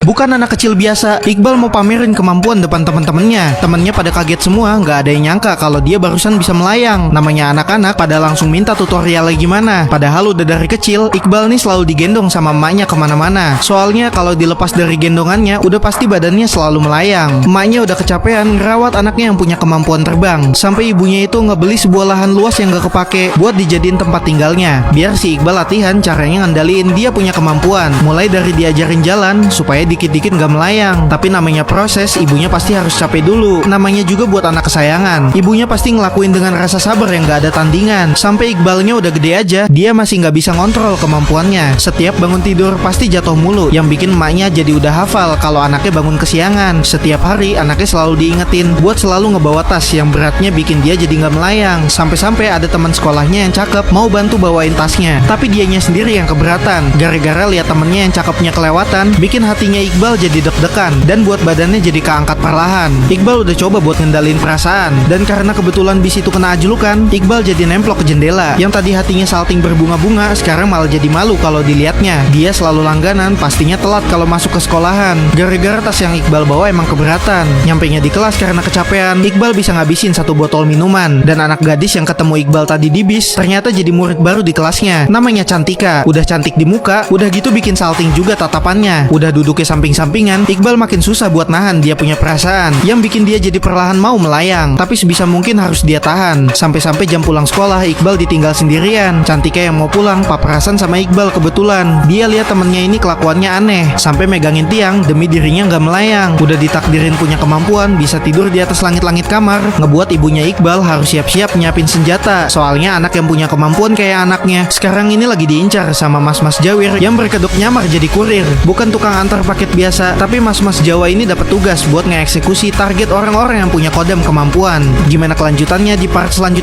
Bukan anak kecil biasa, Iqbal mau pamerin kemampuan depan teman-temannya. Temennya pada kaget semua, nggak ada yang nyangka kalau dia barusan bisa melayang. Namanya anak-anak pada langsung minta tutorialnya gimana. Padahal udah dari kecil, Iqbal nih selalu digendong sama emaknya kemana-mana. Soalnya kalau dilepas dari gendongannya, udah pasti badannya selalu melayang. Emaknya udah kecapean ngerawat anaknya yang punya kemampuan terbang. Sampai ibunya itu ngebeli sebuah lahan luas yang gak kepake buat dijadiin tempat tinggalnya. Biar si Iqbal latihan caranya ngandaliin dia punya kemampuan. Mulai dari diajarin jalan supaya dikit-dikit gak melayang. Tapi namanya proses, ibunya pasti harus capek dulu. Namanya juga buat anak kesayangan. Ibunya pasti ngelakuin dengan rasa sabar yang gak ada tandingan. Sampai Iqbalnya udah gede aja, dia masih gak bisa ngontrol kemampuannya. Setiap bangun tidur pasti jatuh mulu, yang bikin emaknya jadi udah hafal kalau anaknya bangun kesiangan. Setiap hari anaknya selalu diingetin buat selalu ngebawa tas yang beratnya bikin dia jadi gak melayang. Sampai-sampai ada teman sekolahnya yang cakep mau bantu bawain tasnya, tapi dianya sendiri yang keberatan. Gara-gara lihat temennya yang cakepnya kelewatan, bikin hatinya Iqbal jadi deg-degan dan buat badannya jadi keangkat perlahan. Iqbal udah coba buat ngendalin perasaan, dan karena kebetulan bis itu kena ajlukan, Iqbal jadi nemplok ke jendela. Yang tadi hatinya salting berbunga-bunga, sekarang malah jadi malu kalau dilihatnya. Dia selalu langganan, pastinya telat kalau masuk ke sekolahan. Gara-gara tas yang Iqbal bawa emang keberatan. Nyampainya di kelas karena kecapean, Iqbal bisa ngabisin satu botol minuman. Dan anak gadis yang ketemu Iqbal tadi di bis ternyata jadi murid baru di kelasnya. Namanya Cantika. Udah cantik di muka, udah gitu bikin salting juga tatapannya. Udah duduknya samping-sampingan, Iqbal makin susah buat nahan dia punya perasaan, yang bikin dia jadi perlahan mau melayang. Tapi sebisa mungkin harus dia tahan. Sampai-sampai jam pulang sekolah, Iqbal ditinggal sendirian. Cantika yang mau pulang paparazan sama Iqbal kebetulan. Dia lihat temennya ini kelakuannya aneh, sampai megangin tiang demi dirinya nggak melayang. Udah ditakdirin punya kemampuan bisa tidur di atas langit-langit kamar, ngebuat ibunya Iqbal harus siap-siap nyiapin senjata. Soalnya anak yang punya kemampuan kayak anaknya sekarang ini lagi diincar sama mas-mas Jawir yang berkedok nyamar jadi kurir. Bukan tukang antar paket biasa, tapi mas-mas Jawa ini dapat tugas buat ngeeksekusi target orang-orang yang punya kodam kemampuan. Gimana kelanjutannya di part selanjutnya?